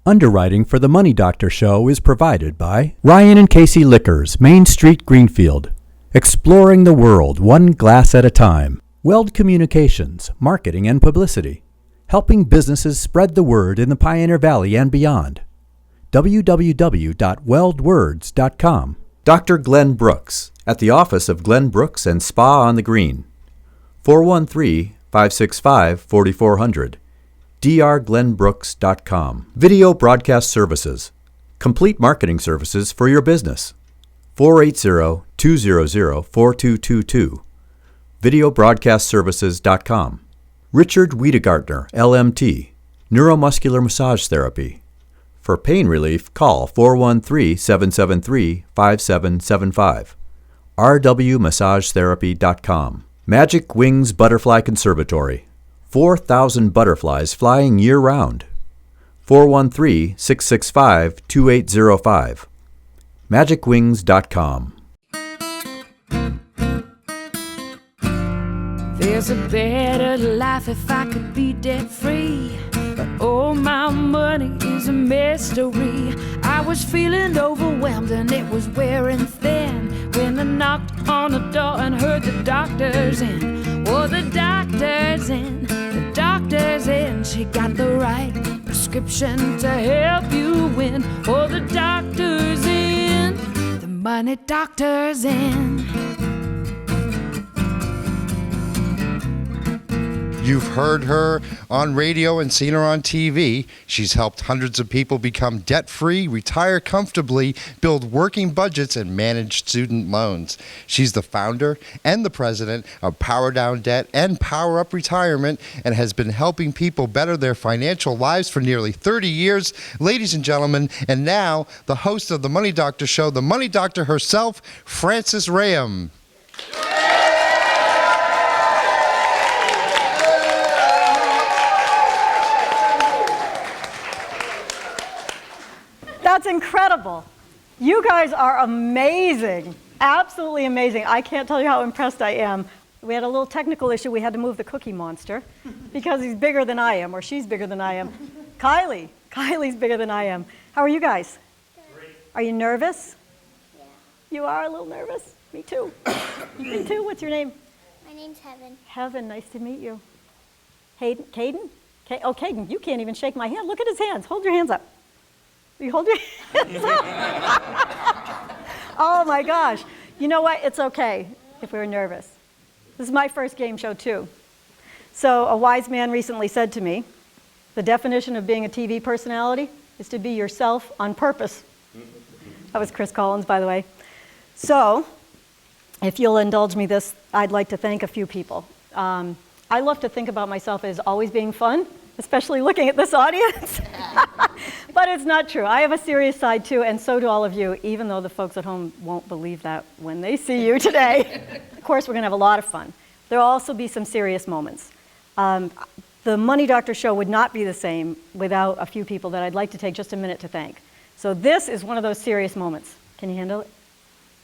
Underwriting for the Money Doctor Show is provided by Ryan and Casey Liquors, Main Street, Greenfield. Exploring the world one glass at a time. Weld Communications, Marketing and Publicity. Helping businesses spread the word in the Pioneer Valley and beyond. www.weldwords.com. Dr. Glenn Brooks, at the office of Glenn Brooks and Spa on the Green. 413-565-4400. drglenbrooks.com. Video Broadcast Services. Complete marketing services for your business. 480-200-4222. videobroadcastservices.com. Richard Wiedegartner, LMT, Neuromuscular Massage Therapy. For pain relief, call 413-773-5775. rwmassagetherapy.com. Magic Wings Butterfly Conservatory. 4,000 butterflies flying year-round. 413-665-2805. magicwings.com. There's a better life if I could be debt-free, but all my money is a mystery. I was feeling overwhelmed and it was wearing thin when I knocked on the door and heard the doctor's in. Oh, the doctor's in, the doctor's in. She got the right prescription to help you win. Oh, the doctor's in, the money doctor's in. You've heard her on radio and seen her on TV. She's helped hundreds of people become debt-free, retire comfortably, build working budgets, and manage student loans. She's the founder and the president of PowerDownDebt and Power Up Retirement, and has been helping people better their financial lives for nearly 30 years. Ladies and gentlemen, and now the host of the Money Doctor Show, the Money Doctor herself, Frances Rahaim. That's incredible. You guys are amazing. Absolutely amazing. I can't tell you how impressed I am. We had a little technical issue. We had to move the Cookie Monster because he's bigger than I am, or she's bigger than I am. Kylie's bigger than I am. How are you guys? Great. Are you nervous? Yeah. You are a little nervous? Me too. Me too. What's your name? My name's Heaven. Heaven, nice to meet you. Caden? Oh, Caden, you can't even shake my hand. Look at his hands. Hold your hands up. You hold your hands up. Oh my gosh. You know what? It's okay if we're nervous. This is my first game show too. So a wise man recently said to me, the definition of being a TV personality is to be yourself on purpose. That was Chris Collins, by the way. So if you'll indulge me this, I'd like to thank a few people. I love to think about myself as always being fun, especially looking at this audience. But it's not true. I have a serious side too, and so do all of you, even though the folks at home won't believe that when they see you today. Of course, we're going to have a lot of fun. There will also be some serious moments. The Money Doctor Show would not be the same without a few people that I'd like to take just a minute to thank. So this is one of those serious moments. Can you handle it?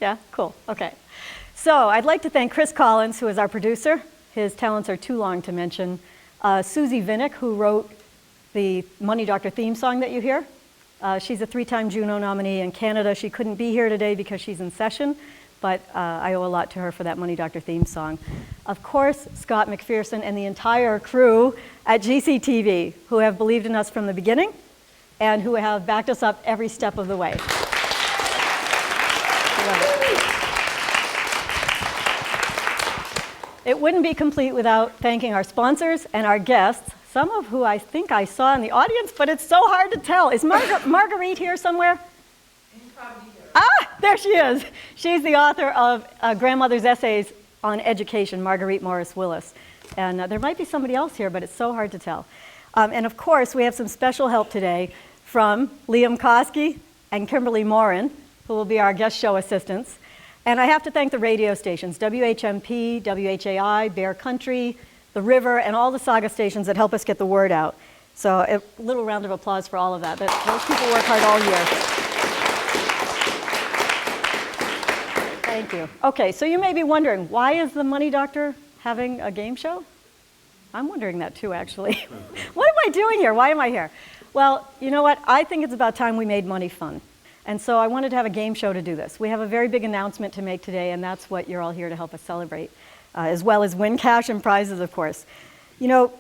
Yeah? Cool. Okay. So I'd like to thank Chris Collins, who is our producer. His talents are too long to mention. Susie Vinnick, who wrote the Money Doctor theme song that you hear. She's a 3-time Juno nominee in Canada. She couldn't be here today because she's in session, but I owe a lot to her for that Money Doctor theme song. Of course, Scott McPherson and the entire crew at GCTV, who have believed in us from the beginning and who have backed us up every step of the way. It wouldn't be complete without thanking our sponsors and our guests, some of who I think I saw in the audience, but it's so hard to tell. Is Marguerite here somewhere? Ah, there she is. She's the author of Grandmother's Essays on Education, Marguerite Morris Willis. And there might be somebody else here, but it's so hard to tell. And of course, we have some special help today from Liam Koski and Kimberly Morin, who will be our guest show assistants. And I have to thank the radio stations, WHMP, WHAI, Bear Country, The River, and all the Saga stations that help us get the word out. So a little round of applause for all of that. Those people work hard all year. Thank you. Okay, so you may be wondering, why is the Money Doctor having a game show? I'm wondering that too, actually. What am I doing here? Why am I here? Well, you know what? I think it's about time we made money fun. And so I wanted to have a game show to do this. We have a very big announcement to make today, and that's what you're all here to help us celebrate, as well as win cash and prizes, of course. You know,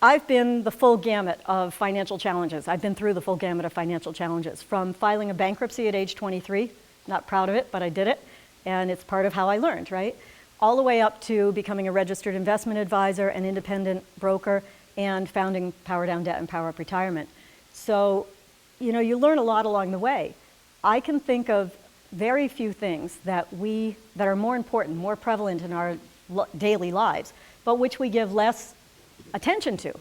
I've been the full gamut of financial challenges. I've been through the full gamut of financial challenges, from filing a bankruptcy at age 23, not proud of it, but I did it, and it's part of how I learned, right? All the way up to becoming a registered investment advisor, an independent broker, and founding PowerDownDebt and PowerUp Retirement. So, you know, you learn a lot along the way. I can think of very few things that are more important, more prevalent in our daily lives, but which we give less attention to,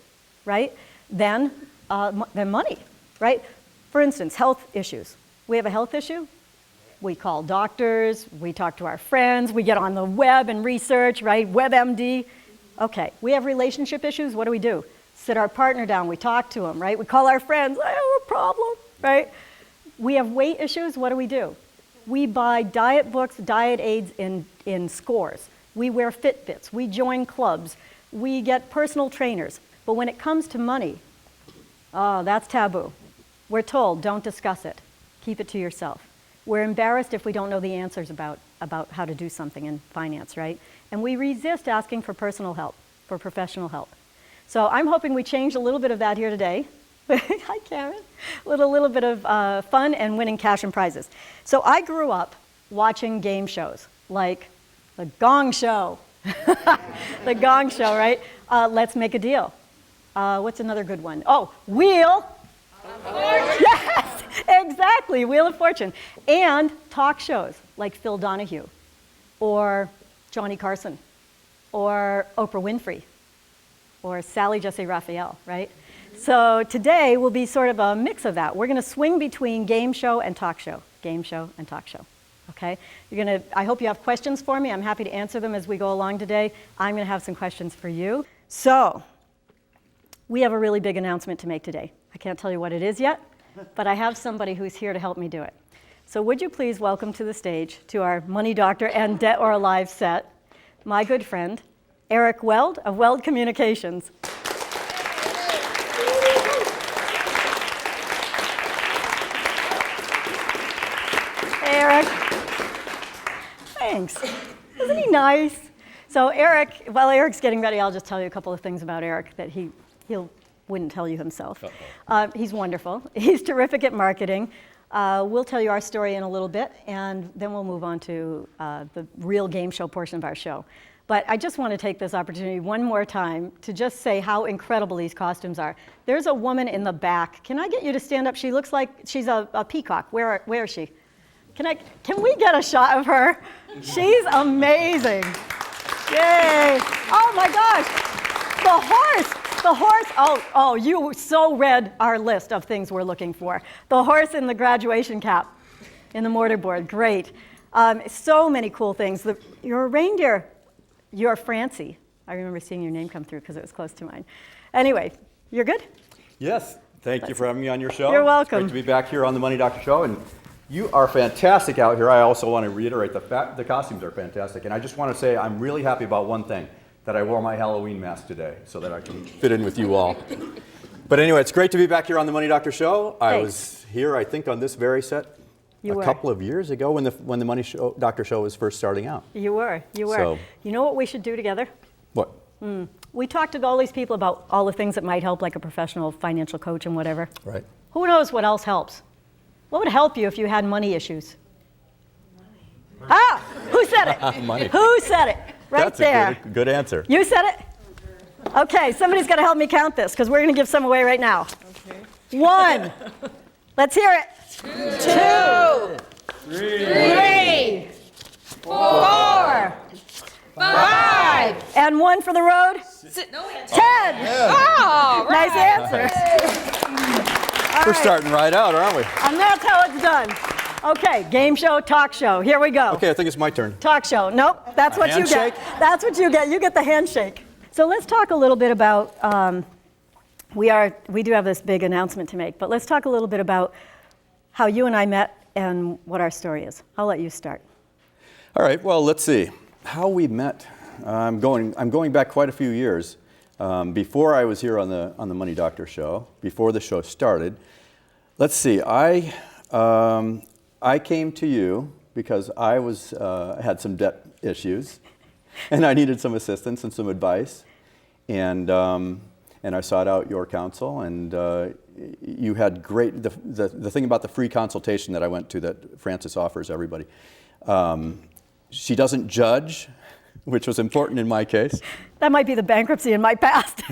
right, than money, right? For instance, health issues. We have a health issue, we call doctors, we talk to our friends, we get on the web and research, right, WebMD. Okay, we have relationship issues, what do? Sit our partner down, we talk to them, right? We call our friends, I have a problem, right? We have weight issues, what do? We buy diet books, diet aids in scores. We wear Fitbits, we join clubs, we get personal trainers. But when it comes to money, oh, that's taboo. We're told, don't discuss it. Keep it to yourself. We're embarrassed if we don't know the answers about how to do something in finance, right? And we resist asking for personal help, for professional help. So I'm hoping we change a little bit of that here today. Hi, Karen. With a little bit of fun and winning cash and prizes. So I grew up watching game shows like The Gong Show. The Gong Show, right? Let's Make a Deal. What's another good one? Oh, Wheel of Fortune. Yes, exactly, Wheel of Fortune. And talk shows like Phil Donahue or Johnny Carson or Oprah Winfrey or Sally Jesse Raphael, right? So today will be sort of a mix of that. We're going to swing between game show and talk show, game show and talk show. Okay? I hope you have questions for me. I'm happy to answer them as we go along today. I'm going to have some questions for you. So, we have a really big announcement to make today. I can't tell you what it is yet, but I have somebody who's here to help me do it. So would you please welcome to the stage, to our Money Doctor and Debt or Alive set, my good friend, Eric Weld of Weld Communications. Hey, Eric. Thanks. Isn't he nice? So Eric, while Eric's getting ready, I'll just tell you a couple of things about Eric that he wouldn't tell you himself. He's wonderful. He's terrific at marketing. We'll tell you our story in a little bit, and then we'll move on to the real game show portion of our show. But I just want to take this opportunity one more time to just say how incredible these costumes are. There's a woman in the back. Can I get you to stand up? She looks like she's a peacock. Where is she? Can we get a shot of her? She's amazing. Yay. Oh my gosh. The horse. Oh, you so read our list of things we're looking for. The horse in the graduation cap in the mortarboard. Great. So many cool things. You're a reindeer. You're Francie. I remember seeing your name come through because it was close to mine. Anyway, you're good? Yes. Thank you for having me on your show. You're welcome. It's great to be back here on the Money Doctor Show. And you are fantastic out here. I also want to reiterate the costumes are fantastic. And I just want to say I'm really happy about one thing, that I wore my Halloween mask today so that I can fit in with you all. But anyway, it's great to be back here on the Money Doctor Show. Thanks. I was here, I think, on this very set couple of years ago when the Money Doctor Show was first starting out. You were. So, You know what we should do together? What? We talked to all these people about all the things that might help, like a professional financial coach and whatever. Right. Who knows what else helps? What would help you if you had money issues? Money. Ah! Who said it? Money. Who said it? Right That's there. a good answer. You said it? Okay, somebody's got to help me count this because we're going to give some away right now. Okay. 1. Let's hear it. 2. 3. 4. 5. And 1 for the road? 10. Yeah. Oh, nice answer. We're starting right out, aren't we? And that's how it's done. Okay, game show, talk show. Here we go. Okay, I think it's my turn. Talk show. Nope, that's what you get. That's what you get. You get the handshake. So let's talk a little bit about, we do have this big announcement to make, but let's talk a little bit about how you and I met and what our story is. I'll let you start. All right, well, let's see. How we met. I'm going back quite a few years. before I was here on the Money Doctor show, before the show started. Let's see, I came to you because I had some debt issues, and I needed some assistance and some advice, and I sought out your counsel, and you had great, the thing about the free consultation that I went to that Frances offers everybody, she doesn't judge, which was important in my case. That might be the bankruptcy in my past.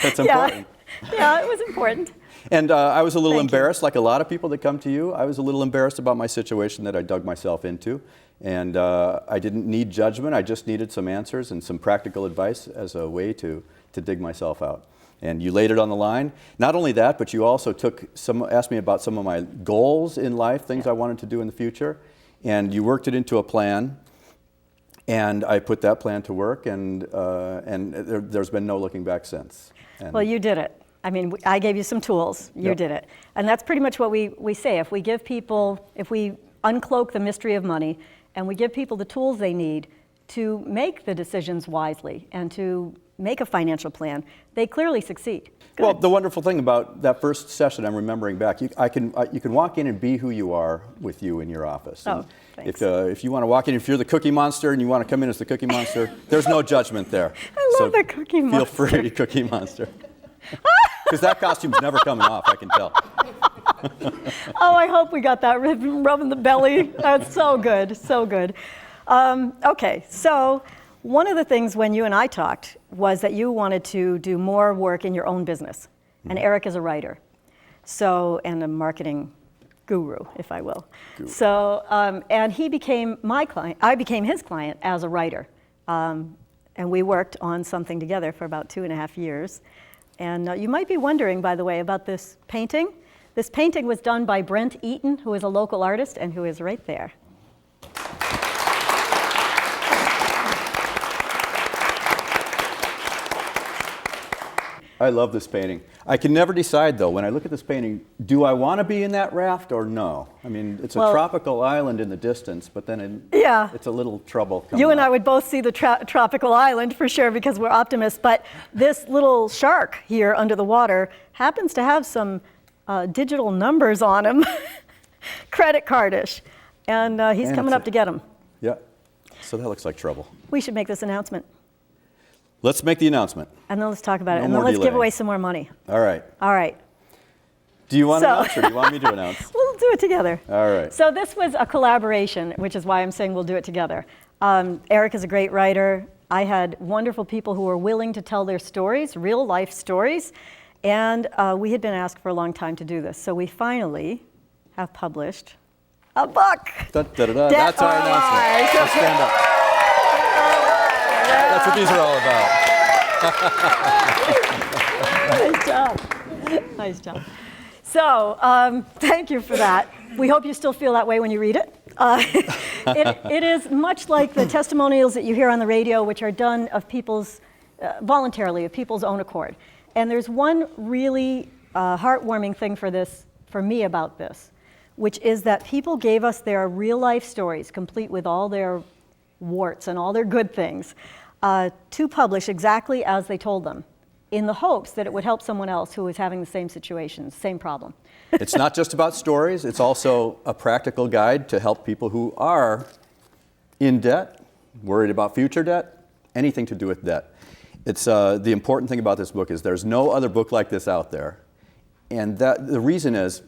That's important. Yeah, it was important. And I was a little Thank you. embarrassed, like a lot of people that come to you. I was a little embarrassed about my situation that I dug myself into. And I didn't need judgment. I just needed some answers and some practical advice as a way to dig myself out. And you laid it on the line. Not only that, but you also asked me about some of my goals in life, things I wanted to do in the future. And you worked it into a plan. And I put that plan to work, and there's been no looking back since. And Well, you did it. I mean, I gave you some tools. You Yep. did it. And that's pretty much what we say. If we uncloak the mystery of money and we give people the tools they need to make the decisions wisely and to make a financial plan, they clearly succeed. Good. Well, the wonderful thing about that first session, I'm remembering back, you can walk in and be who you are with you in your office. Oh, And thanks. if you want to walk in, if you're the Cookie Monster and you want to come in as the Cookie Monster, there's no judgment there. I love the Cookie Monster. Feel free, Cookie Monster. Because that costume's never coming off, I can tell. Oh, I hope we got that rubbing the belly. That's so good, so good. Okay, so one of the things when you and I talked was that you wanted to do more work in your own business. And Eric is a writer, and a marketing guru, if I will. So, and he became my client. I became his client as a writer. And we worked on something together for about 2.5 years. And you might be wondering, by the way, about this painting. This painting was done by Brent Eaton, who is a local artist and who is right there. I love this painting. I can never decide, though, when I look at this painting, do I want to be in that raft or no? I mean, it's a tropical island in the distance, but then it's a little trouble coming You and up. I would both see the tropical island for sure because we're optimists, but this little shark here under the water happens to have some digital numbers on him, credit cardish, and he's coming up to get them. Yeah, so that looks like trouble. We should make this announcement, Let's make the announcement. and then let's talk about it, No and then more let's give delay. away some more money. All right. All right. Do you want to So- announce or do you want me to announce? We'll do it together. All right. So this was a collaboration, which is why I'm saying we'll do it together. Eric is a great writer. I had wonderful people who were willing to tell their stories, real life stories, and we had been asked for a long time to do this. So we finally have published a book. Da-da-da-da. That's our announcement. Let's stand up. That's what these are all about. Nice job. Nice job. So thank you for that. We hope you still feel that way when you read it. It is much like the testimonials that you hear on the radio, which are done of people's, voluntarily, of people's own accord. And there's one really heartwarming thing for me about this, which is that people gave us their real life stories, complete with all their warts and all their good things, to publish exactly as they told them, in the hopes that it would help someone else who is having the same situation, same problem. It's not just about stories. It's also a practical guide to help people who are in debt, worried about future debt, anything to do with debt. It's the important thing about this book is there's no other book like this out there. And the reason is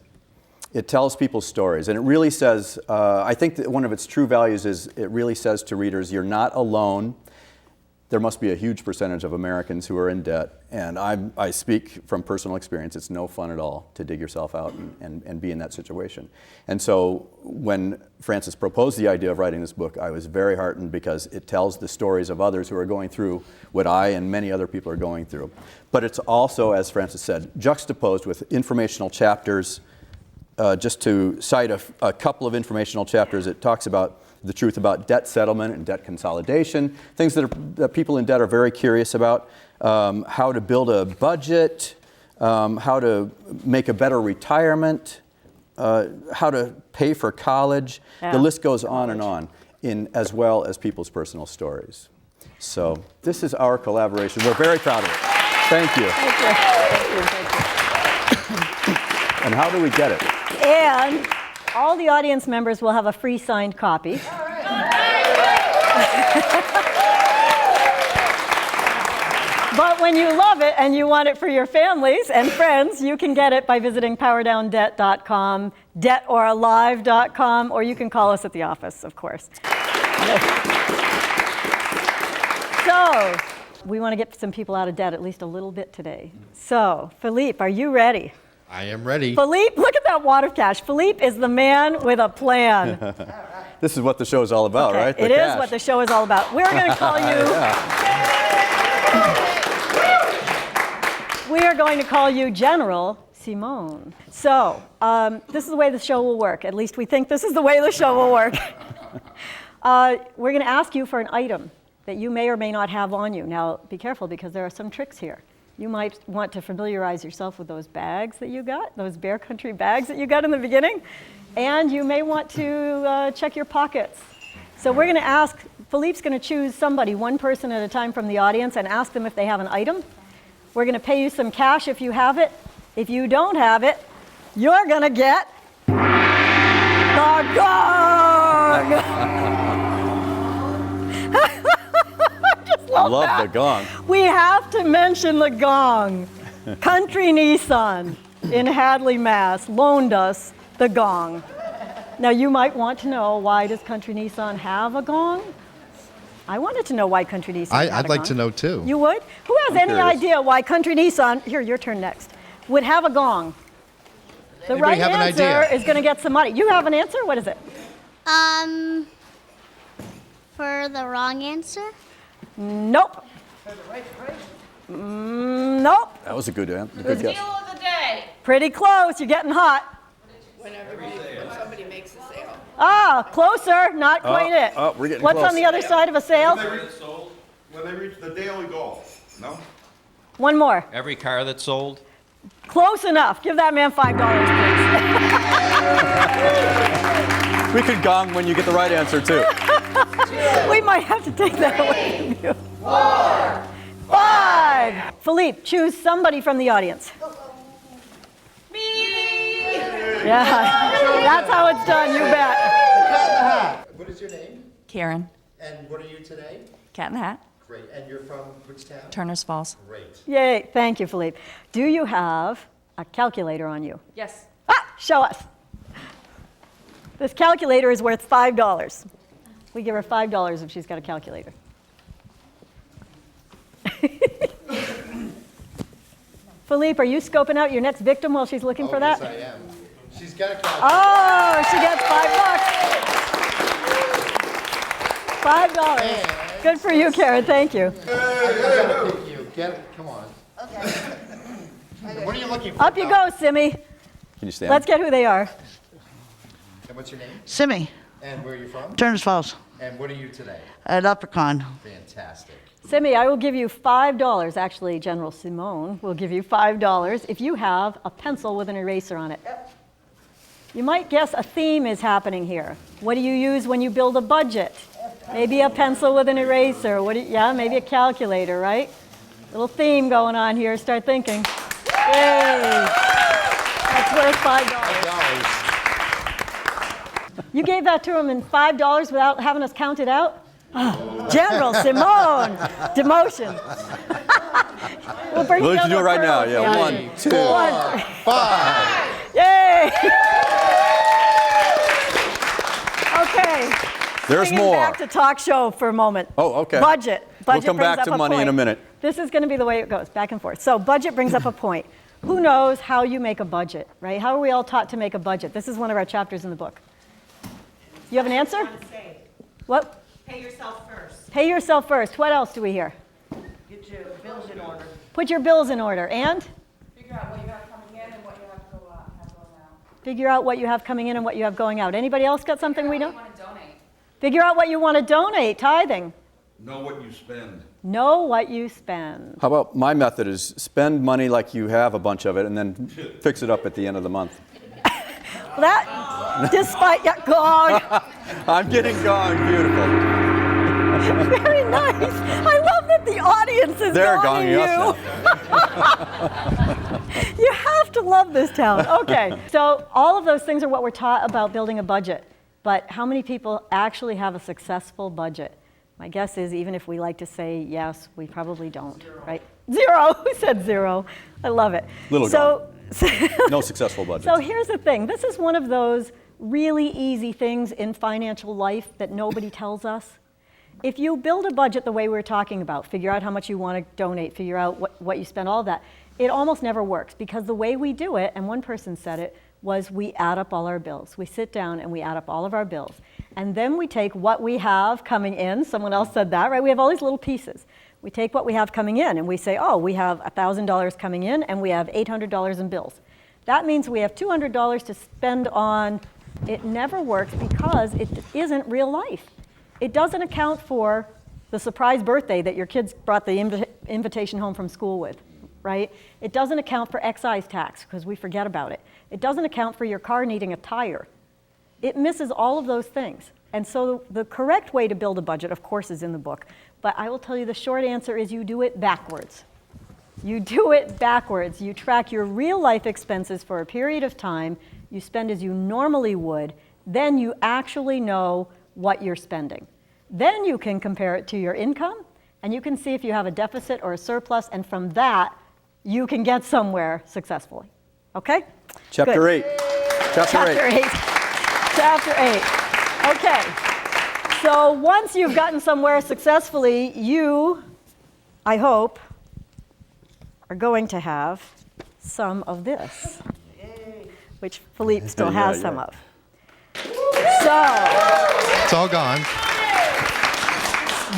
it tells people's stories. And it really says, I think that one of its true values is it really says to readers, you're not alone. There must be a huge percentage of Americans who are in debt. And I speak from personal experience. It's no fun at all to dig yourself out and be in that situation. And so when Frances proposed the idea of writing this book, I was very heartened because it tells the stories of others who are going through what I and many other people are going through. But it's also, as Frances said, juxtaposed with informational chapters. Just to cite a couple of informational chapters, it talks about the truth about debt settlement and debt consolidation, things that people in debt are very curious about, how to build a budget, how to make a better retirement, how to pay for college. Yeah. The list goes on and on, as well as people's personal stories. So this is our collaboration. We're very proud of it. Thank you. Thank you. Thank you. And how do we get it? And all the audience members will have a free signed copy. But when you love it and you want it for your families and friends, you can get it by visiting PowerDownDebt.com, debtoralive.com, or you can call us at the office, of course. So, we want to get some people out of debt at least a little bit today. So, Philippe, are you ready? I am ready. Philippe, look at that wad of cash. Philippe is the man with a plan. This is what the show is all about, Okay, right? It is what the show is all about. We're going to call you... We are going to call you General Simone. So, this is the way the show will work. At least we think this is the way the show will work. We're going to ask you for an item that you may or may not have on you. Now, be careful because there are some tricks here. You might want to familiarize yourself with those bags that you got, those Bear Country bags that you got in the beginning. And you may want to check your pockets. So we're going to ask, Philippe's going to choose somebody, one person at a time from the audience, and ask them if they have an item. We're going to pay you some cash if you have it. If you don't have it, you're going to get the gong! I love the gong. We have to mention the gong. Country Nissan in Hadley, Mass. loaned us the gong. Now you might want to know, why does Country Nissan have a gong? I wanted to know why Country Nissan had I'd a like gong. to know too. You would? Who has any curious. idea why Country Nissan, here, your turn next, would have a gong? The Anybody right have an answer idea? is going to get some money. You have an answer? What is it? For the wrong answer? Nope. Nope. That was a good guess. Deal of the day. Pretty close. You're getting hot. When somebody makes a sale. Ah, closer. Not quite it. We're getting What's close. on the other side of a sale? When they reach the daily goal, no? One more. Every car that's sold? Close enough. Give that man $5, We could gong when you get the right answer, too. please. We might have to take that away from you. 4, 5. Philippe, choose somebody from the audience. Me! Yeah, that's how it's done, you bet. What is your name? Karen, And what are you today? Cat in the Hat, Great. And you're from which town? Turner's Falls. Great. Yay, thank you, Philippe. Do you have a calculator on you? Yes. Ah, show us. This calculator is worth $5. We give her $5 if she's got a calculator. Philippe, are you scoping out your next victim while she's looking for that? Yes, I am. She's got a calculator. Oh, she gets $5. $5. Good for you, Karen. Thank you. I gotta pick you. Get it. Come on. Okay. What are you looking for? Up you go, Simmy. Can you stand? Let's get who they are. And what's your name? Simi, And where are you from? Turner's Falls, And what are you today? at Leprechaun. Fantastic. Simmy, I will give you $5. Actually, General Simone will give you $5 if you have a pencil with an eraser on it. You might guess a theme is happening here. What do you use when you build a budget? Maybe a pencil with an eraser. Yeah, maybe a calculator, right? Little theme going on here. Start thinking. Yay! That's worth $5. You gave that to him in $5 without having us count it out? Oh, General Simone, demotion. We'll bring Well, you down can do it the right now. pearls. Yeah, 1, 2. 5. Yay! Okay. There's Swinging more. back to talk show for a moment. Oh, okay. Budget. We'll Budget come brings back up to money in a point. minute. This is going to be the way it goes, back and forth. So budget brings up a point. Who knows how you make a budget, right? How are we all taught to make a budget? This is one of our chapters in the book. You have an answer? What? Pay yourself first. Pay yourself first. What else do we hear? Get your bills in order. Put your bills in order. And? Figure out what you have coming in and what you have going out. Figure out what you have coming in and what you have going out. Anybody else got something we don't? You want to donate. Figure out what you want to donate. Tithing. Know what you spend. Know what you spend. How about my method is spend money like you have a bunch of it and then fix it up at the end of the month. That, despite, yeah, gong. I'm getting gone. Beautiful. Very nice. I love that the audience is They're gonging gonging us you. You have to love this town. Okay, so all of those things are what we're taught about building a budget. But how many people actually have a successful budget? My guess is even if we like to say yes, we probably don't, right? Zero. Who said zero? I love it. Little so, No successful budget. So here's the thing. This is one of those really easy things in financial life that nobody tells us. If you build a budget the way we were talking about, figure out how much you want to donate, figure out what you spend, all that, it almost never works because the way we do it, and one person said it, was we add up all our bills. We sit down and we add up all of our bills. And then we take what we have coming in. Someone else said that, right? We have all these little pieces. We take what we have coming in and we say, oh, we have $1,000 coming in and we have $800 in bills. That means we have $200 to spend on. It never works because it isn't real life. It doesn't account for the surprise birthday that your kids brought the invitation home from school with, right? It doesn't account for excise tax because we forget about it. It doesn't account for your car needing a tire. It misses all of those things. And so the correct way to build a budget, of course, is in the book. But I will tell you the short answer is you do it backwards. You do it backwards. You track your real life expenses for a period of time. You spend as you normally would. Then you actually know what you're spending. Then you can compare it to your income, and you can see if you have a deficit or a surplus, and from that, you can get somewhere successfully. Okay? Chapter 8. Chapter 8. Chapter 8. Okay. So once you've gotten somewhere successfully, you, I hope, are going to have some of this, which Philippe still has some of. So, It's all gone.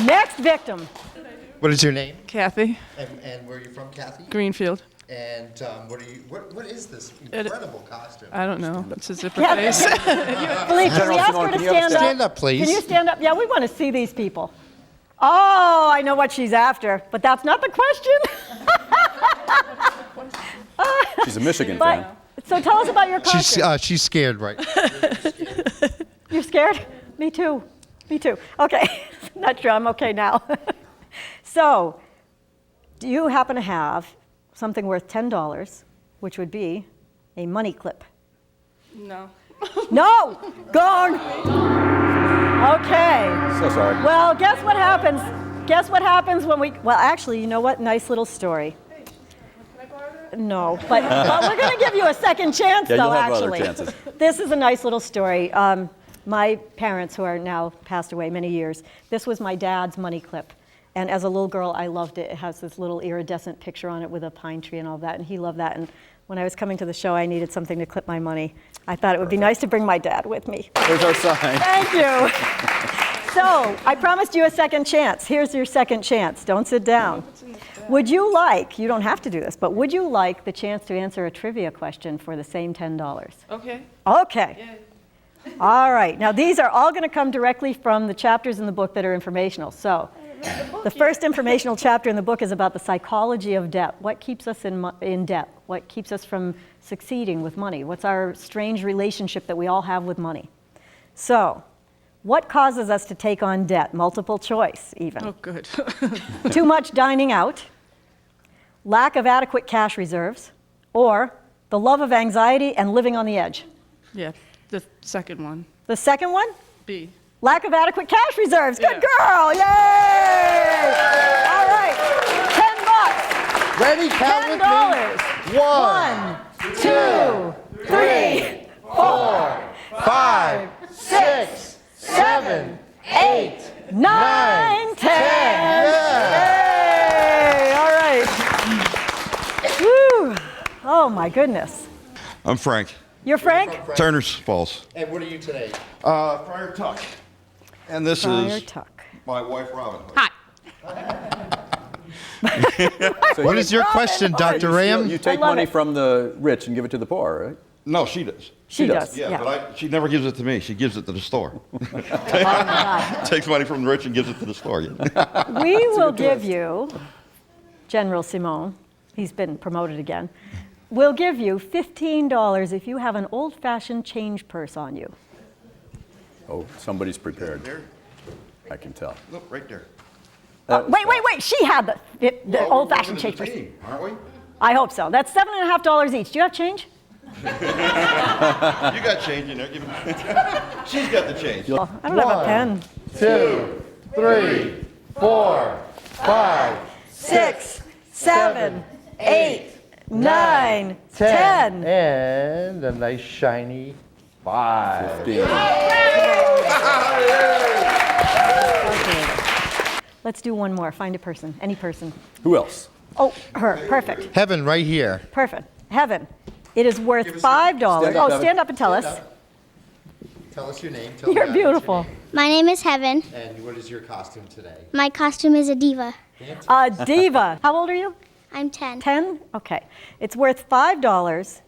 next victim. What is your name? Kathy And where are you from, Kathy? Greenfield. And what is this incredible costume? I don't know. It's a zipper Yeah. face. Philippe, can we ask her to Simone, can you have a stand up? Stand up, please. Can you stand up? Yeah, we want to see these people. Oh, I know what she's after, but that's not the question. She's a Michigan But, fan. so tell us about your costume. She's scared, right? You're scared? Me too. Me too. Okay. Not sure. I'm okay now. So, do you happen to have something worth $10, which would be a money clip? No. No! Gone! Okay. So sorry. Well, guess what happens? Guess what happens when we... Well, actually, you know what? Nice little story. No, but we're going to give you a second chance, Yeah, though, you'll have other actually. chances. This is a nice little story. My parents, who are now passed away many years, this was my dad's money clip. And as a little girl, I loved it. It has this little iridescent picture on it with a pine tree and all that, and he loved that. And when I was coming to the show, I needed something to clip my money. I thought it would be nice to bring my dad with me. There's our sign. Thank you. So, I promised you a second chance. Here's your second chance. Don't sit down. Would you like, you don't have to do this, but would you like the chance to answer a trivia question for the same $10? Okay. Okay. Yay. All right. Now, these are all going to come directly from the chapters in the book that are informational. So, the first informational chapter in the book is about the psychology of debt. What keeps us in debt? What keeps us from succeeding with money? What's our strange relationship that we all have with money? So, what causes us to take on debt? Multiple choice, even. Oh, good. Too much dining out, lack of adequate cash reserves, or the love of anxiety and living on the edge. Yeah, the second one. The second one? B. Lack of adequate cash reserves. Good Yeah. girl. Yay! All right. $10. Ready? Count with me. $10. 1, 2, 3, 4, 5, 6, 7, 8, 9, 10. Yeah. Yay! All right. Woo. Oh my goodness. I'm Frank. You're Frank? Turner's Falls. And what are you today? Friar Tuck. And this Friar is Tuck. my wife, Robin. Hi. What is your question, Dr. Rahaim? You take love money it. from the rich and give it to the poor, right? No, she does. She does. does. Yeah, but she never gives it to me. She gives it to the store. Oh my God. Takes money from the rich and gives it to the store. We will give you, General Simone, he's been promoted again, we'll give you $15 if you have an old-fashioned change purse on you. Oh, somebody's prepared. I can tell. Look, right there. Wait. She had the Well, old-fashioned we're change giving first. it to the team, aren't we? I hope so. That's $7.50 each. Do you have change? You got change in there. Give it. She's got the change. I don't have a pen. 2, 3, 4, 5, 6, 7, 8, 9, 10. and a nice shiny 5. Let's do one more. Find a person, any person. Who else? Oh, her. Perfect. Heaven right here. Perfect. Heaven. It is worth $5. Stand up, Heaven. Stand up and tell us. Tell us your name. You're beautiful. My name is Heaven. And what is your costume today? My costume is a diva. Diva. How old are you? I'm 10. 10? Okay. It's worth $5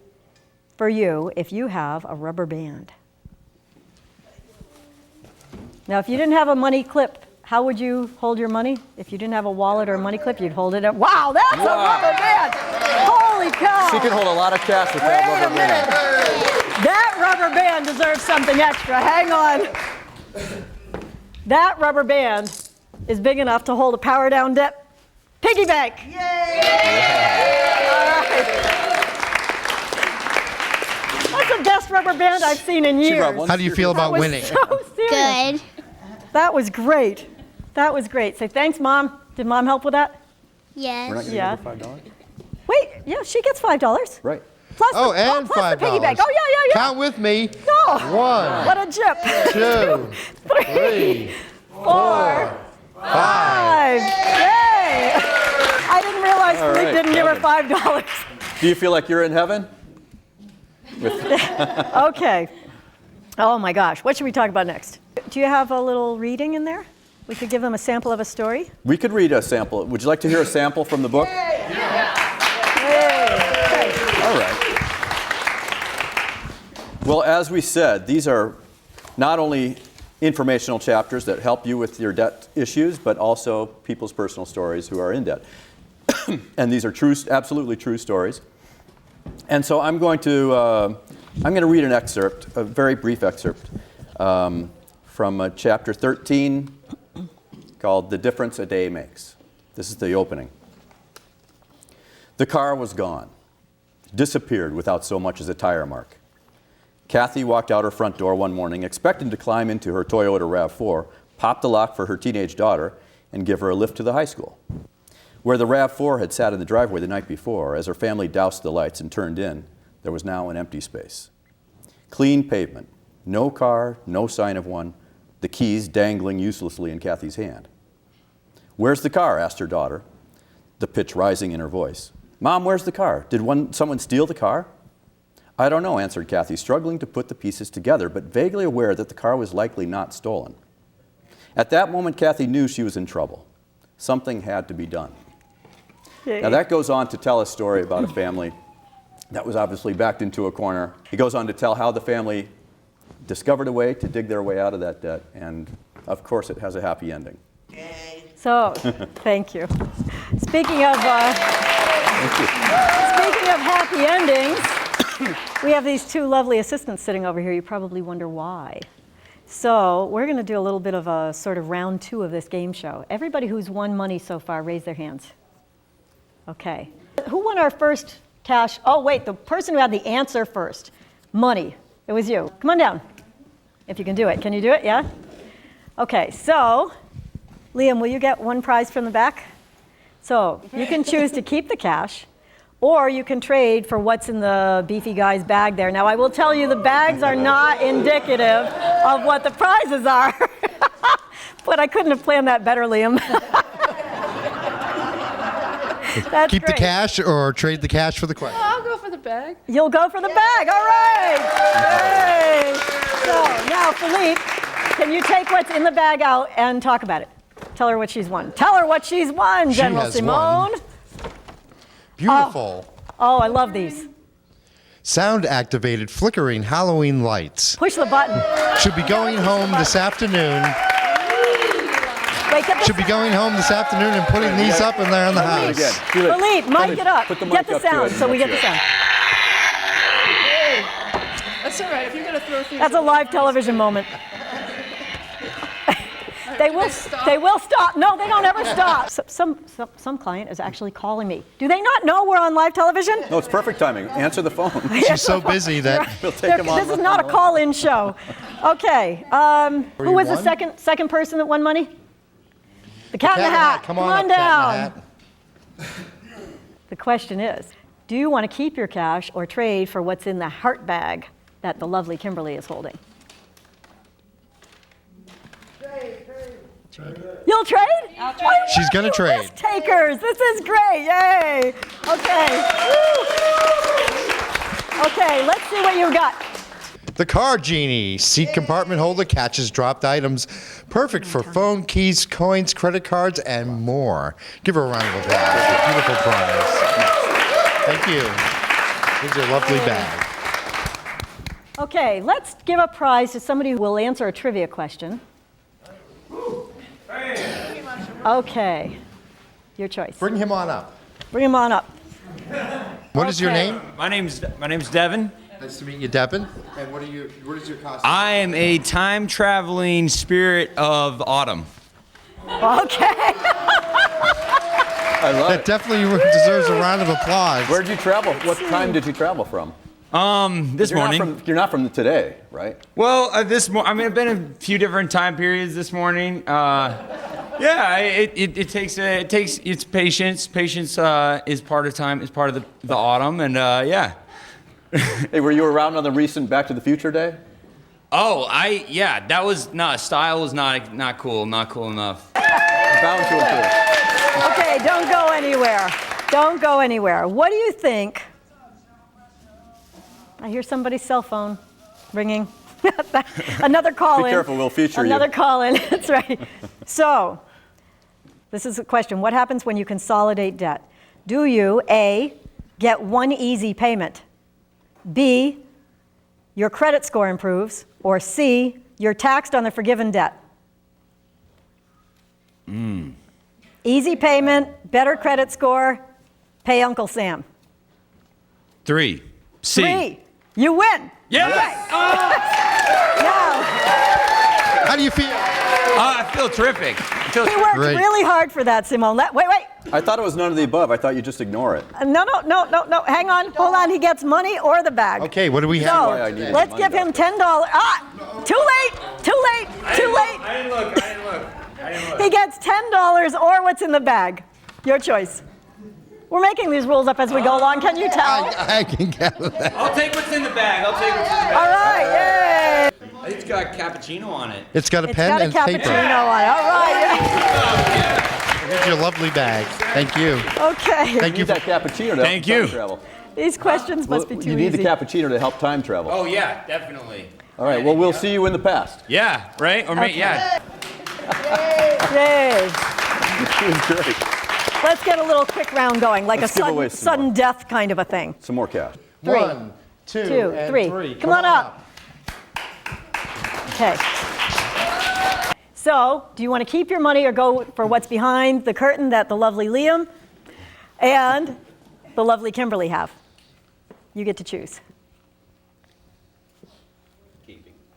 for you if you have a rubber band. Now, if you didn't have a money clip, how would you hold your money? If you didn't have a wallet or a money clip, you'd hold it up. Wow, that's a rubber band! Holy cow! She can hold a lot of cash with that Wait a rubber band. minute. That rubber band deserves something extra. Hang on. That rubber band is big enough to hold a PowerDownDebt piggy bank. Yay! All right. That's the best rubber band I've seen in She brought years. one. How do you feel about winning? So serious. Good. That was great. That was great. Say thanks, Mom. Did Mom help with that? We're not Yes. going to Yeah. give her $5? Wait, yeah, she gets $5. Right. Plus Oh, the, and plus the piggy $5. bank. Oh, yeah. Count with me. No. 1, What a chip. 2, 3, 4, 5. Yay! I didn't realize All Philippe right, didn't give her Kevin. $5. Do you feel like you're in heaven? Okay. Oh my gosh, what should we talk about next? Do you have a little reading in there? We could give them a sample of a story. We could read a sample. Would you like to hear a sample from the book? Yay. All right. Well, as we said, these are not only informational chapters that help you with your debt issues, but also people's personal stories who are in debt. And these are true, absolutely true stories. And so I'm going to read an excerpt, a very brief excerpt, from chapter 13 called "The Difference a Day Makes." This is the opening. The car was gone, disappeared without so much as a tire mark. Kathy walked out her front door one morning, expecting to climb into her Toyota RAV4, pop the lock for her teenage daughter, and give her a lift to the high school. Where the RAV4 had sat in the driveway the night before, as her family doused the lights and turned in, there was now an empty space. Clean pavement, no car, no sign of one, the keys dangling uselessly in Kathy's hand. "Where's the car?" asked her daughter, the pitch rising in her voice. "Mom, where's the car? Did someone steal the car?" "I don't know," answered Kathy, struggling to put the pieces together, but vaguely aware that the car was likely not stolen. At that moment, Kathy knew she was in trouble. Something had to be done. Now that goes on to tell a story about a family that was obviously backed into a corner. He goes on to tell how the family discovered a way to dig their way out of that debt, and of course it has a happy ending. So, thank you. Speaking of happy endings, we have these two lovely assistants sitting over here. You probably wonder why. So we're going to do a little bit of a sort of round 2 of this game show. Everybody who's won money so far, raise their hands. Okay. Who won our first cash? Oh, wait, the person who had the answer first. Money. It was you. Come on down, if you can do it. Can you do it? Yeah? Okay, so Liam, will you get one prize from the back? So you can choose to keep the cash, or you can trade for what's in the beefy guy's bag there. Now, I will tell you the bags are not indicative of what the prizes are. But I couldn't have planned that better, Liam. That's Keep great. the cash or trade the cash for the question? I'll go for the bag. You'll go for the bag. All right. Yay. So now, Philippe, can you take what's in the bag out and talk about it? Tell her what she's won. Tell her what she's won, She General has Simone. won. Beautiful. Oh, I love these. Sound-activated flickering Halloween lights. Push the button. Should be going home this afternoon. Wait, get the Should be going home this afternoon and putting these up in there in the Do it again. house. Do it. Philippe, mic it up. Put the Get mic the up to sound it. so we get the That's sound. That's all right. If you're going to throw things. That's a live television moment. They will stop. No, they don't ever stop. Some client is actually calling me. Do they not know we're on live television? No, it's perfect timing. Answer the phone. She's so busy that We'll take them on. This is not a call-in show. Okay. Who was the second person that won money? The cat in the hat. Come on up, down. Cat in the Hat. The question is, do you want to keep your cash or trade for what's in the heart bag that the lovely Kimberly is holding? You'll trade? I'll trade. She's gonna trade. Risk takers. This is great. Yay. Okay. Woo. Okay, let's see what you got. The Car Genie seat compartment holder catches dropped items, perfect for phone, keys, coins, credit cards, and more. Give her a round of applause. A beautiful prize. Thank you. Here's your lovely bag. Okay, let's give a prize to somebody who will answer a trivia question. Okay, your choice. Bring him on up. Bring him on up. What is your Okay. name? My name's Devin. Nice to meet you, Devin. And what is your costume? I am a time traveling spirit of autumn. Okay. I love That it. definitely deserves a round of applause. Where did you travel? What time did you travel from? This morning. You're not from today, right? Well, I've been in a few different time periods this morning. Yeah, it takes it's patience. Patience is part of time. Is part of the autumn, and yeah. Hey, were you around on the recent Back to the Future day? Oh, that was style was not cool enough. Bound to improve. Okay, don't go anywhere. Don't go anywhere. What do you think? I hear somebody's cell phone ringing. Another call in. Be careful, we'll feature Another you. call in. That's right. So, this is a question. What happens when you consolidate debt? Do you, A, get one easy payment? B, your credit score improves? Or C, you're taxed on the forgiven debt? Easy payment, better credit score, pay Uncle Sam. 3. C. 3, you win. Yes! Now, How do you feel? I feel terrific. he worked Great. really hard for that, Simone. Wait. I thought it was none of the above. I thought you'd just ignore it. No. Hang on. Hold on. He gets money or the bag. Okay, what do we have? So, why I needed let's the give money him $10. Too late. I didn't look. He gets $10 or what's in the bag. Your choice. We're making these rules up as we go along. Can you tell? I can get that. I'll take what's in the bag. All right. Yay. It's got cappuccino on it. It's got a It's pen got a and cappuccino paper. on it. All right. Here's your lovely bag. Thank you. Okay. Thank You you. need that cappuccino to Thank help you. time travel. These questions must be too You need easy. the cappuccino to help time travel. Oh yeah, definitely. All right, well, we'll see you in the past. Yeah, right? Or yeah. Yay. It was great. Let's get a little quick round going, like Let's a give away sudden, some sudden more. death kind of a thing. Some more cash. 3, 1, 2, 2, and 3. 3. Come on up. Okay. So, do you want to keep your money or go for what's behind the curtain that the lovely Liam and the lovely Kimberly have? You get to choose.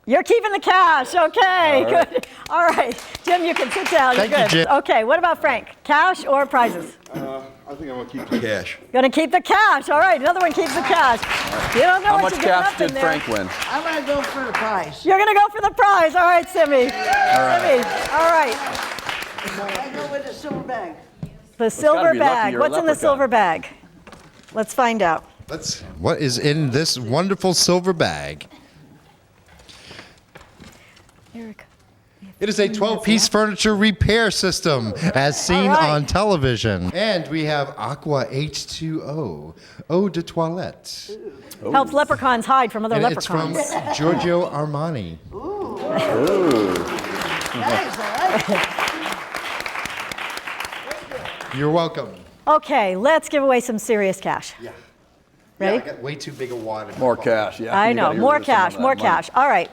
You're keeping the cash. Okay, good. All right. Jim, you can sit down. Thank You're you, good. Jim. Okay, what about Frank? Cash or prizes? I think I'm gonna keep the cash. Gonna keep the cash. All right, another one keeps the cash. You don't know How what much you're getting cash up in did there. Frank win? I'm gonna go for the prize. You're gonna go for the prize. All right, Simmy. Simmy. All right. I go with the silver bag. The silver be lucky bag. you're a What's in the leprechaun. silver bag? Let's find out. What is in this wonderful silver bag? Eric. It is a 12-piece furniture repair system, as seen All right. on television. And we have Aqua H2O, Eau de Toilette. Helps leprechauns hide from other And it's from leprechauns. Giorgio Armani. You're welcome. Okay, let's give away some serious cash. Yeah. Ready? Yeah, I got way too big a wad. in my More phone. cash, yeah. I You know. gotta get More rid of some of cash, that more money. cash. All right.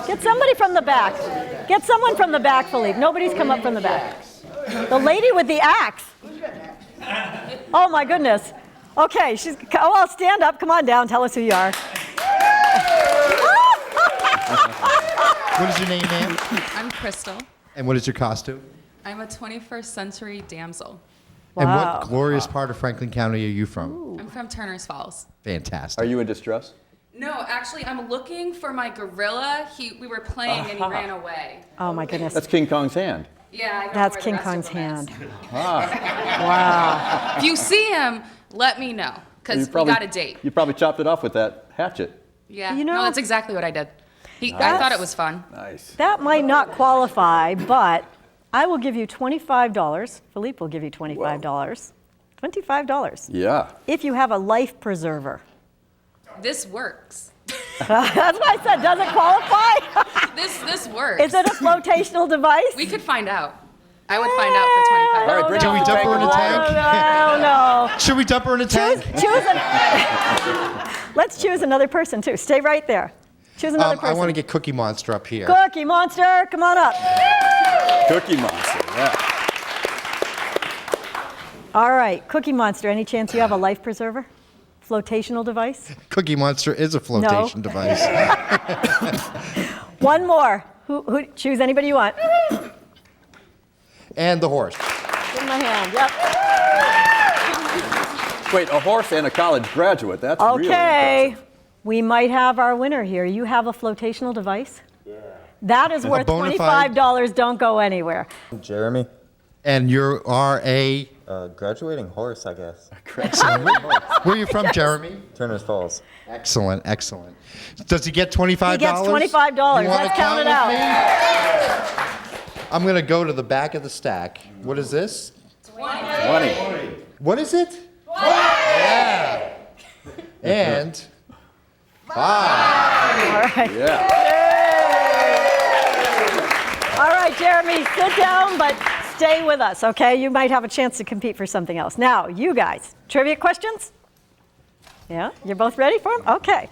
Get somebody from the back. Get someone from the back, Philippe. Nobody's come up from the back. The lady with the axe. Oh, my goodness. Okay, oh, well, stand up. Come on down. Tell us who you are. What is your name, ma'am? I'm Crystal. And what is your costume? I'm a 21st century damsel. And Wow. what glorious part of Franklin County are you from? I'm from Turner's Falls. Fantastic. Are you in distress? No, actually, I'm looking for my gorilla. We were playing and he ran away. Oh my goodness. That's King Kong's hand. Yeah, I don't know That's where the King rest of Kong's them is. hand. Ah. Wow. If you see him, let me know, because we got a date. You probably chopped it off with that hatchet. Yeah, You know- no, that's exactly what I did. I thought it was fun. Nice. That might not qualify, but I will give you $25. Philippe will give you $25. $25. Yeah. If you have a life preserver. This works. That's what I said. Does it qualify? This works. Is it a flotational device? We could find out. I would find out for 25. All right, Bridget, Can we dump her in a tank? No. Should we dump her in a tank? Let's choose another person, too. Stay right there. Choose another person. I want to get Cookie Monster up here. Cookie Monster, come on up. Cookie Monster, yeah. All right, Cookie Monster, any chance you have a life preserver? Flotational device? Cookie Monster is a flotation device. One more. Who? Choose anybody you want. And the horse. Give him a hand, yep. Wait, a horse and a college graduate. That's really Okay, impressive. we might have our winner here. You have a flotational device? Yeah. That is worth bona fide- $25. Don't go anywhere. Jeremy, And you are a... graduating horse, I guess. Where are you from, Jeremy? Turner's Falls. Excellent, excellent. Does he get $25? He gets $25. You wanna Let's count it with out. me? I'm going to go to the back of the stack. What is this? 20. What is it? 20! Yeah. And 5. All right. Yeah. All right, Jeremy, sit down, but stay with us, okay? You might have a chance to compete for something else. Now, you guys, trivia questions? Yeah, you're both ready for them? Okay.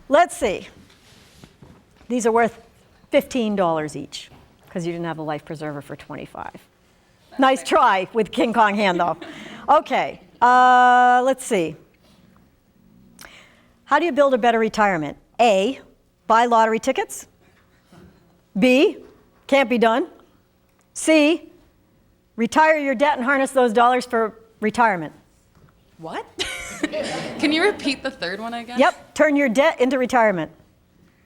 Let's see. These are worth $15 each because you didn't have a life preserver for 25. Nice try with King Kong hand, though. Okay, let's see. How do you build a better retirement? A, buy lottery tickets. B, can't be done. C, retire your debt and harness those dollars for retirement. What? Can you repeat the third one again? Yep, turn your debt into retirement.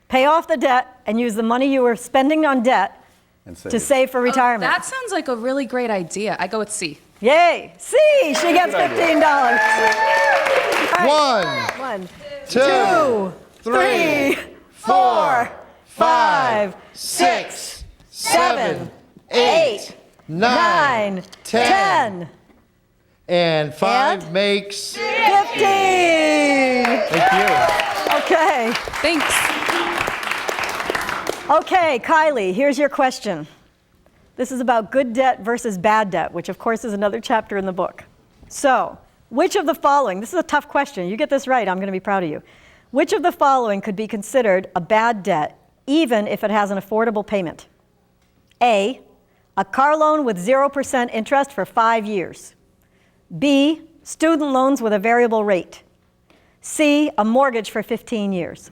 Pay off the debt and use the money you were spending on debt And to save for retirement. That sounds like a really great idea. I go with C. Yay, C, she gets $15. All right. 1, 1, 2, 3, 4, 5, 6, 7, 8, 9, 10. And 5 And? makes... 15. Thank you. Okay. Thanks. Okay, Kylie, here's your question. This is about good debt versus bad debt, which of course is another chapter in the book. So, which of the following, this is a tough question. You get this right, I'm going to be proud of you. Which of the following could be considered a bad debt, even if it has an affordable payment? A, a car loan with 0% interest for 5 years. B, student loans with a variable rate. C, a mortgage for 15 years.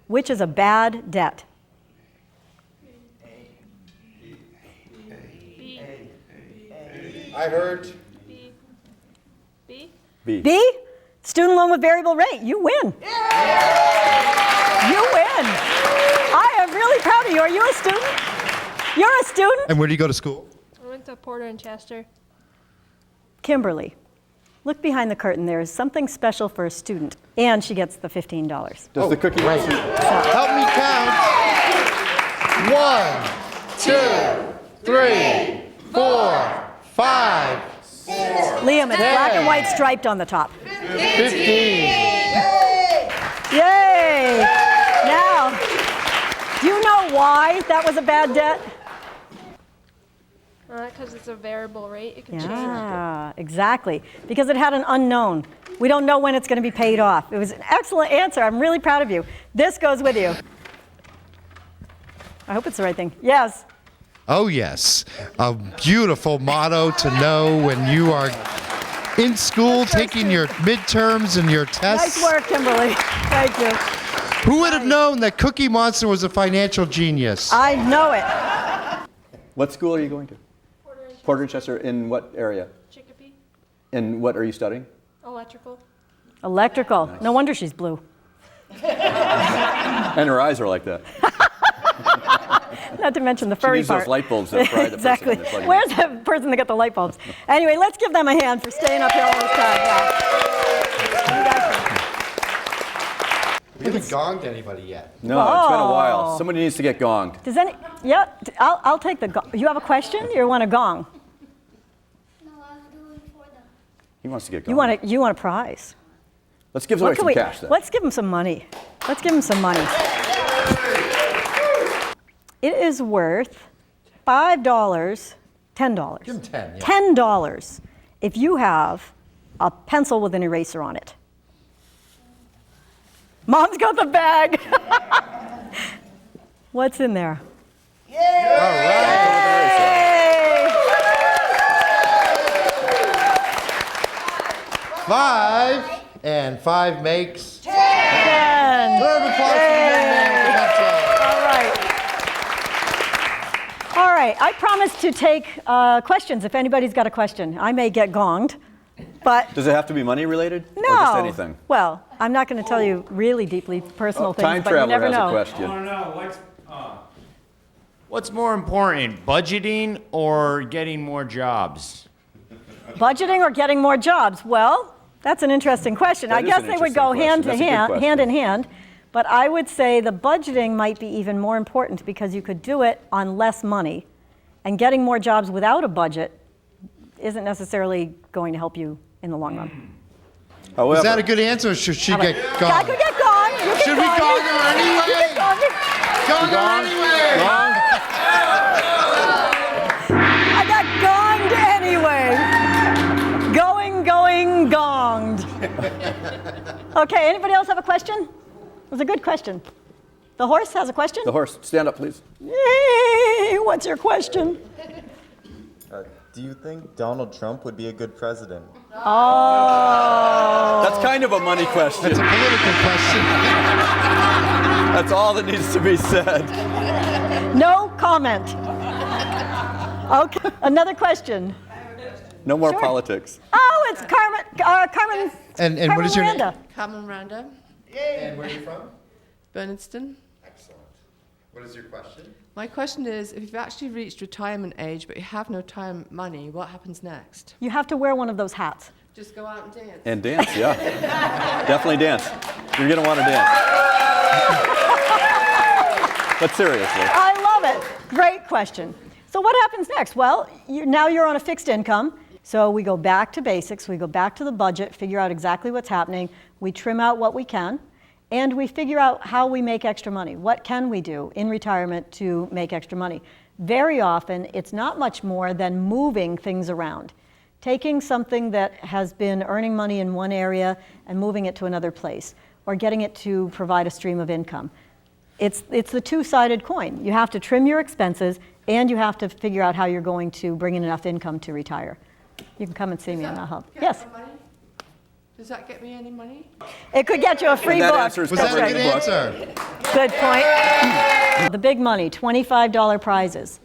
Which is a bad debt? I heard... B, student loan with variable rate. You win. You win. I am really proud of you. Are you a student? You're a student? And where do you go to school? I went to Porter and Chester. Kimberly, look behind the curtain. There is something special for a student, and she gets the $15. Does the cookie Right. Help me count. 1, 2, 3, 4, 5, Liam, it's black and white striped on the top. 15. Yay! Now, do you know why that was a bad debt? Because it's a variable rate, it can change. Yeah, exactly. Because it had an unknown. We don't know when it's going to be paid off. It was an excellent answer. I'm really proud of you. This goes with you. I hope it's the right thing. Yes. Oh, yes. A beautiful motto to know when you are in school taking your midterms and your tests. Nice work, Kimberly. Thank you. Who would have known that Cookie Monster was a financial genius? I know it. What school are you going to? Porter Chester. In what area? Chicopee. And what are you studying? Electrical. Electrical. No wonder she's blue. And her eyes are like that. Not to mention the furry She needs part. those light bulbs that fry the Exactly. person. That's Where's the person that got the light bulbs? Anyway, let's give them a hand for staying up here all this time. Yeah. We haven't gonged anybody yet. No, it's been a Oh. while. Somebody needs to get gonged. Does any? Yeah, I'll take the gong. You have a question? You want a gong? No, I was doing for them. He wants to get You gonged. want a prize? Let's give away some cash then. Let's give him some money. Let's give him some money. It is worth $5, $10. Give him 10, yeah. $10 if you have a pencil with an eraser on it. Mom's got the bag. What's in there? All right. Yay! 5, and 5 makes 10. 10. Round of applause for the young man with the pencil. All right, I promise to take questions if anybody's got a question. I may get gonged, but Does it have to be money related? no. Or just anything? Well, I'm not going to tell you really deeply personal things, Time but you Traveler never has know. a question. I don't know. What's more important, budgeting or getting more jobs? Budgeting or getting more jobs? Well, that's an interesting question. That I is guess an they would go interesting question. That's a good hand in question. hand. But I would say the budgeting might be even more important because you could do it on less money. And getting more jobs without a budget isn't necessarily going to help you in the long run. However, Is that a good answer, or should she get I gonged? could get gonged. You can Should we gong her anyway? Gong her anyway! I got gonged anyway. Going, gonged. Okay, anybody else have a question? It was a good question. The horse has a question? The horse, stand up, please. Yay! What's your question? Do you think Donald Trump would be a good president? Oh. That's kind of a money question. It's a political question. That's all that needs to be said. No comment. Okay, another question. No more Sure. politics. Oh, it's Carmen. And Carmen what is your Miranda. name? Carmen Miranda. And where are you from? Bernardston. Excellent. What is your question? My question is, if you've actually reached retirement age but you have no retirement money, what happens next? You have to wear one of those hats. Just go out and dance. And dance, yeah. Definitely dance. You're going to want to dance. But seriously. I love it. Great question. So what happens next? Well, now you're on a fixed income. So we go back to basics. We go back to the budget, figure out exactly what's happening. We trim out what we can. And we figure out how we make extra money. What can we do in retirement to make extra money? Very often, it's not much more than moving things around. Taking something that has been earning money in one area and moving it to another place, or getting it to provide a stream of income. It's the two-sided coin. You have to trim your expenses, and you have to figure out how you're going to bring in enough income to retire. You can come and see me and I'll help. Yes? Does that get me any money? It could get you a free And that book. answer is Was that covered a in good the book. answer? Good point. The big money, $25 prizes.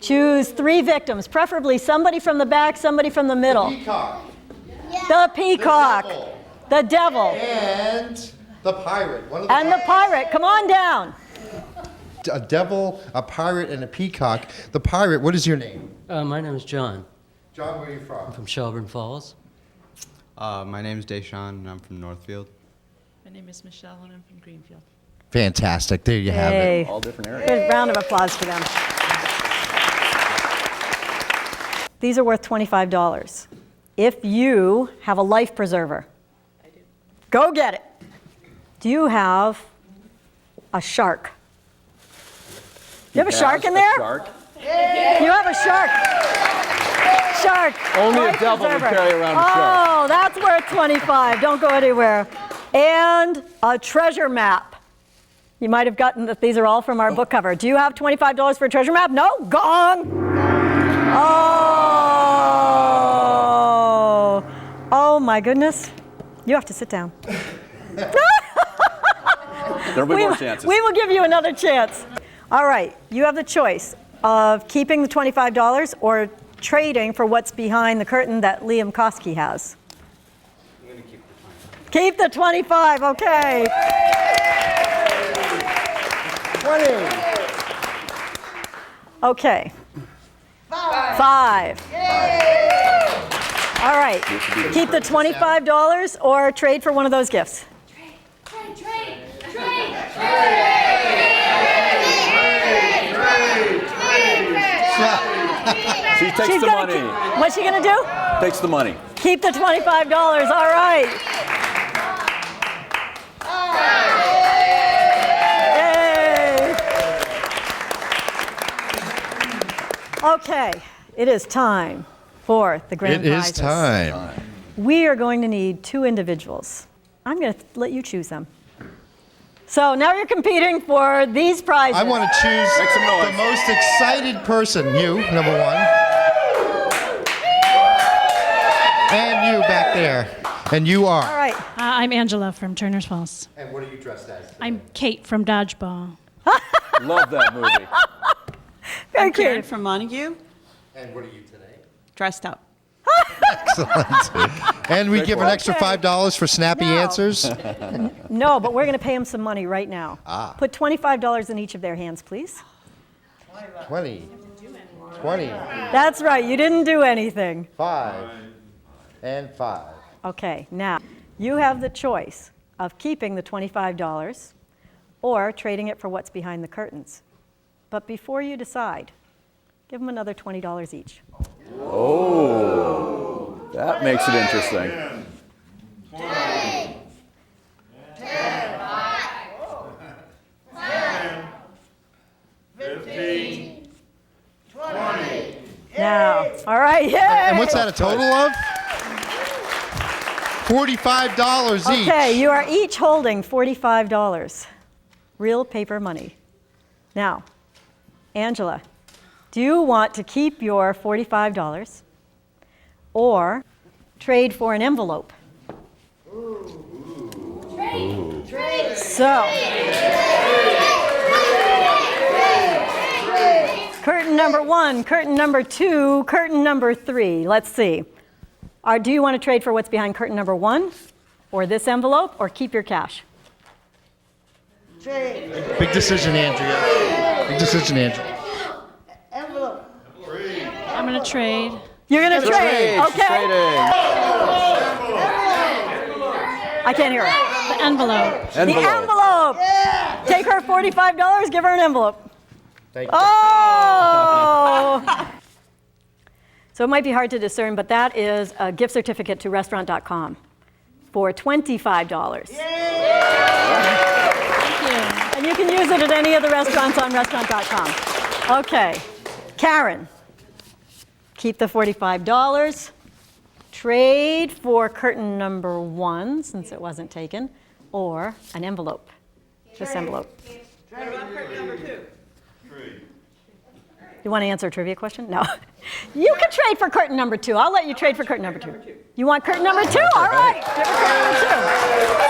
Choose 3 victims, preferably somebody from the back, somebody from the middle. Peacock. The peacock. The devil. And the pirate. One of the And the pirate. Come on down. A devil, a pirate, and a peacock. The pirate, what is your name? My name is John. John, where are you from? From Shelburne Falls. My name is Deshaun, and I'm from Northfield. My name is Michelle and I'm from Greenfield. Fantastic. There you have it. Hey. All different areas. Good round of applause for them. These are worth $25. If you have a life preserver, I do. go get it. Do you have a shark? You have a shark in there? Shark? You have a shark. Shark. Only a Life devil would preserver. carry around a shark. Oh, that's worth 25. Don't go anywhere. And a treasure map. You might have gotten that these are all from our book cover. Do you have $25 for a treasure map? No? Gong. Oh. Oh my goodness. You have to sit down. There'll be more chances. We will give you another chance. All right, you have the choice of keeping the $25 or trading for what's behind the curtain that Liam Koski has. I'm going to keep the 25. Keep the 25, okay. 20. Okay. 5. All right, keep the $25 or trade for one of those gifts. Trade. She takes the money. What's she gonna do? Takes the money. Keep the $25, all right. Yay. Okay, it is time for the grand prizes. It is time. We are going to need 2 individuals. I'm going to let you choose them. So now you're competing for these prizes. I want to choose the most excited person. You, number 1. And you back there. And you are. All right. I'm Angela from Turner's Falls. And what are you dressed as? I'm Kate from Dodgeball. Love that movie. Very I'm Karen cute. from Montague. And what are you today? Dressed up. Excellent. And we give an extra $5 for snappy answers. No, but we're going to pay them some money right now. Put $25 in each of their hands, please. 20. That's right. You didn't do anything. 5. And 5. Okay. Now, you have the choice of keeping the $25 or trading it for what's behind the curtains. But before you decide, give them another $20 each. Oh, that makes it interesting. 10, 15, 20. Now, all right, yay! And what's that, a total of? $45 each. Okay, you are each holding $45. Real paper money. Now, Angela, do you want to keep your $45 or trade for an envelope? Trade. So, curtain number 1, curtain number 2, curtain number 3. Let's see. Do you want to trade for what's behind curtain number 1 or this envelope or keep your cash? Trade. Big decision, Andrea. Big decision, Andrea. Envelope. I'm going to trade. You're going to trade. Okay. I can't hear her. The envelope. The envelope. Yeah. Take her $45, give her an envelope. Thank you. Oh! So it might be hard to discern, but that is a gift certificate to restaurant.com for $25. And you can use it at any of the restaurants on restaurant.com. Okay. Karen, keep the $45. Trade for curtain number 1, since it wasn't taken, or an envelope. This envelope. What about curtain number 2? You want to answer a trivia question? No. You can trade for curtain number 2. I'll let you trade for curtain number 2. You want curtain number 2? All right. Give her curtain number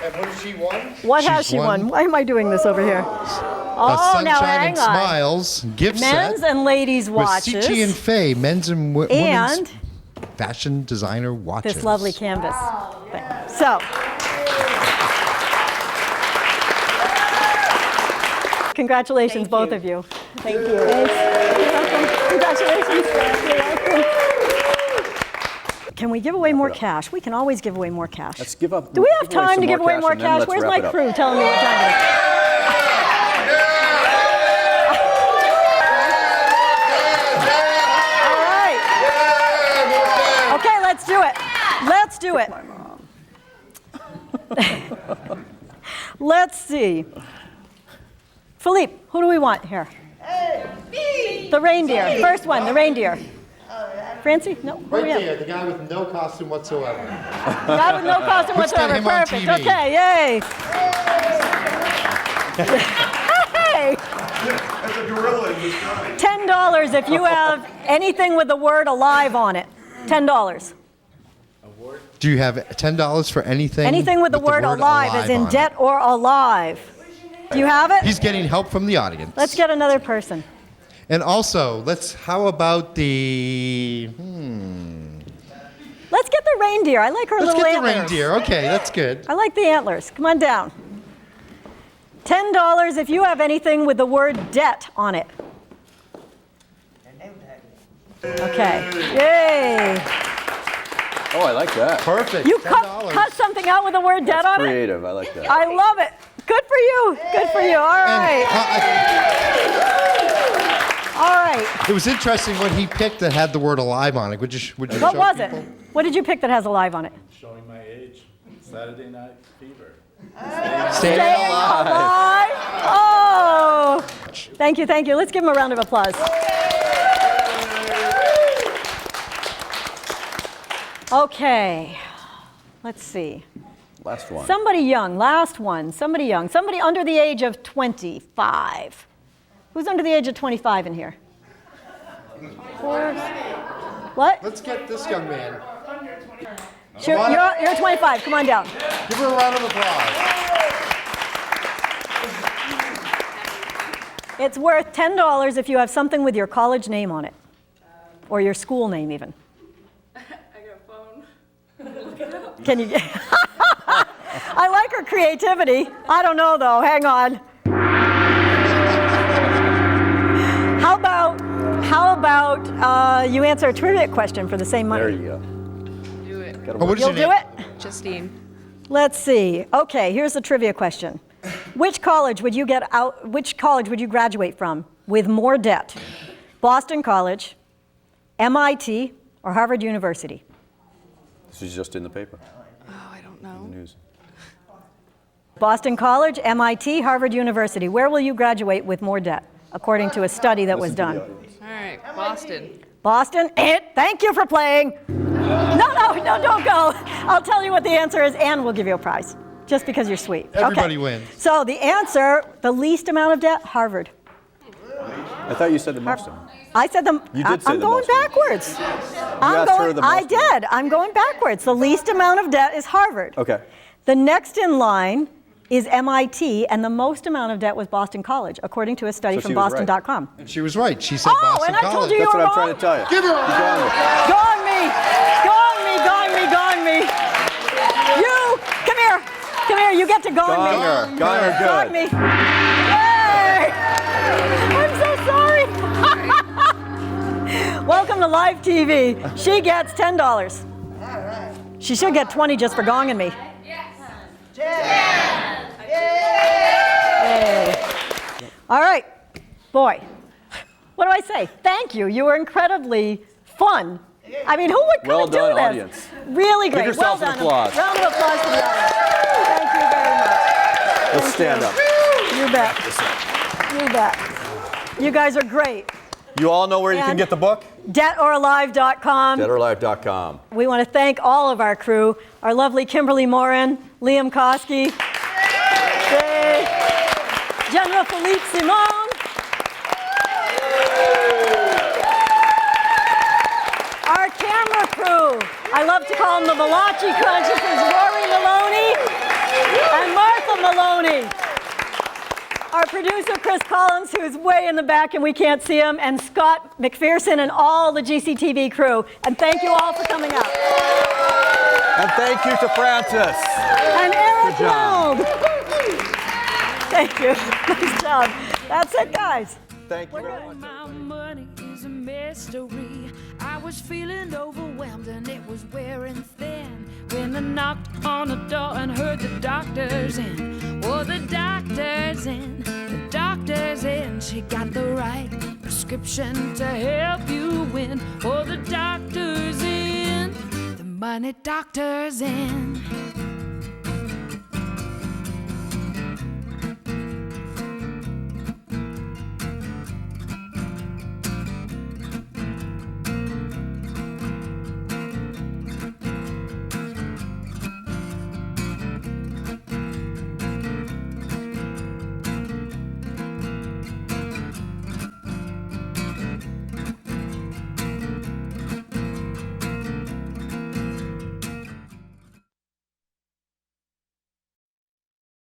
2. And what has she won? What has she won? Why am I doing this over here? Oh, now Sunshine hang and on. Smiles gift Men's set and ladies watches. with Sichi and Faye, men's and women's And fashion designer watches. this lovely canvas thing. So, congratulations, both of you. Thank you. Thanks. You're welcome. Congratulations. You're welcome. Can we give away more cash? We can always give away more cash. Let's give up. Do we have time to give away more cash? Where's my crew telling me what time it is? All right. Okay, let's do it. Let's do it. Let's see. Philippe, who do we want here? The reindeer. First one, the reindeer. Francie? No? Who do we have? Right there, the guy with no costume whatsoever. Guy with no costume Let's get whatsoever. him on Perfect. TV. Okay, yay. Hey. That's a gorilla in disguise. $10 if you have anything with the word alive on it. $10. Do you have $10 for anything? Anything with the word alive, as in on debt or alive. Do you have it? He's getting help from the audience. Let's get another person. And also, how about the, Let's get the reindeer. I like her Let's little get antlers. the reindeer. Okay, that's good. I like the antlers. Come on down. $10 if you have anything with the word debt on it. Okay. Yay. Oh, I like that. Perfect. You cut something out with the word debt on it? Creative. I like that. I love it. Good for you. Good for you. All right. All right. It was interesting what he picked that had the word alive on it. Would you What show was people? it? What did you pick that has alive on it? Showing my age. Saturday Night Fever. Staying alive. Oh. Thank you. Thank you. Let's give him a round of applause. Okay. Let's see. Last one. Somebody young. Last one. Somebody young. Somebody under the age of 25. Who's under the age of 25 in here? What? Let's get this young man. Sure, you're 25. Come on down. Give her a round of applause. It's worth $10 if you have something with your college name on it, or your school name even. I got a phone. Can you? I like her creativity. I don't know though. Hang on. How about you answer a trivia question for the same money? There you go. Do it. You'll do it? Justine. Let's see. Okay, here's the trivia question. Which college would you graduate from with more debt? Boston College, MIT, or Harvard University? This is just in the paper. Oh, I don't know. In the news. Boston College, MIT, Harvard University. Where will you graduate with more debt, according to a study that was done? All right, Boston. Boston, thank you for playing. No, don't go. I'll tell you what the answer is, and we'll give you a prize, just because you're sweet. Everybody Okay. wins. So the answer, the least amount of debt, Harvard. I thought you said the most amount. I said them. You did say I'm the going most amount. backwards. asked her the I most did. I'm going backwards. The least amount of debt is Harvard. Okay. The next in line is MIT, and the most amount of debt was Boston College, according to a study So from she was right. Boston.com. And she was right. She said Oh, Boston and I College. told you That's were what I'm wrong. trying to tell you. Give her a round. Gone me. You, come here. Come here, you get to gone me. Gone her good. Gone me. Yay! I'm so sorry. Welcome to live TV. She gets $10. She should get 20 just for gonging me. Yay. All right, boy. What do I say? Thank you. You were incredibly fun. I mean, who would come Well and do done, this? audience. Really great. Give yourselves well an done. applause. Round of applause for the audience. Thank you very much. Let's stand up. You bet. You bet. You guys are great. You all know where you can And- get the book? DebtOrAlive.com. DebtOrAlive.com. We want to thank all of our crew, our lovely Kimberly Morin, Liam Koski, General Philippe Simon, our camera crew. I love to call them the Malachi Consciousness, Rory Maloney and Martha Maloney. Our producer, Chris Collins, who's way in the back and we can't see him, and Scott McPherson and all the GCTV crew. And thank you all for coming out. And thank you to Francis. And Eric Good job. Weld. Thank you. Nice job. That's it, guys. Thank you very much. My money is a mystery. I was feeling overwhelmed and it was wearing thin when I knocked on the door and heard the doctor's in. Oh, the doctor's in, the doctor's in. She got the right prescription to help you win. Oh, the doctor's in, the money doctor's in.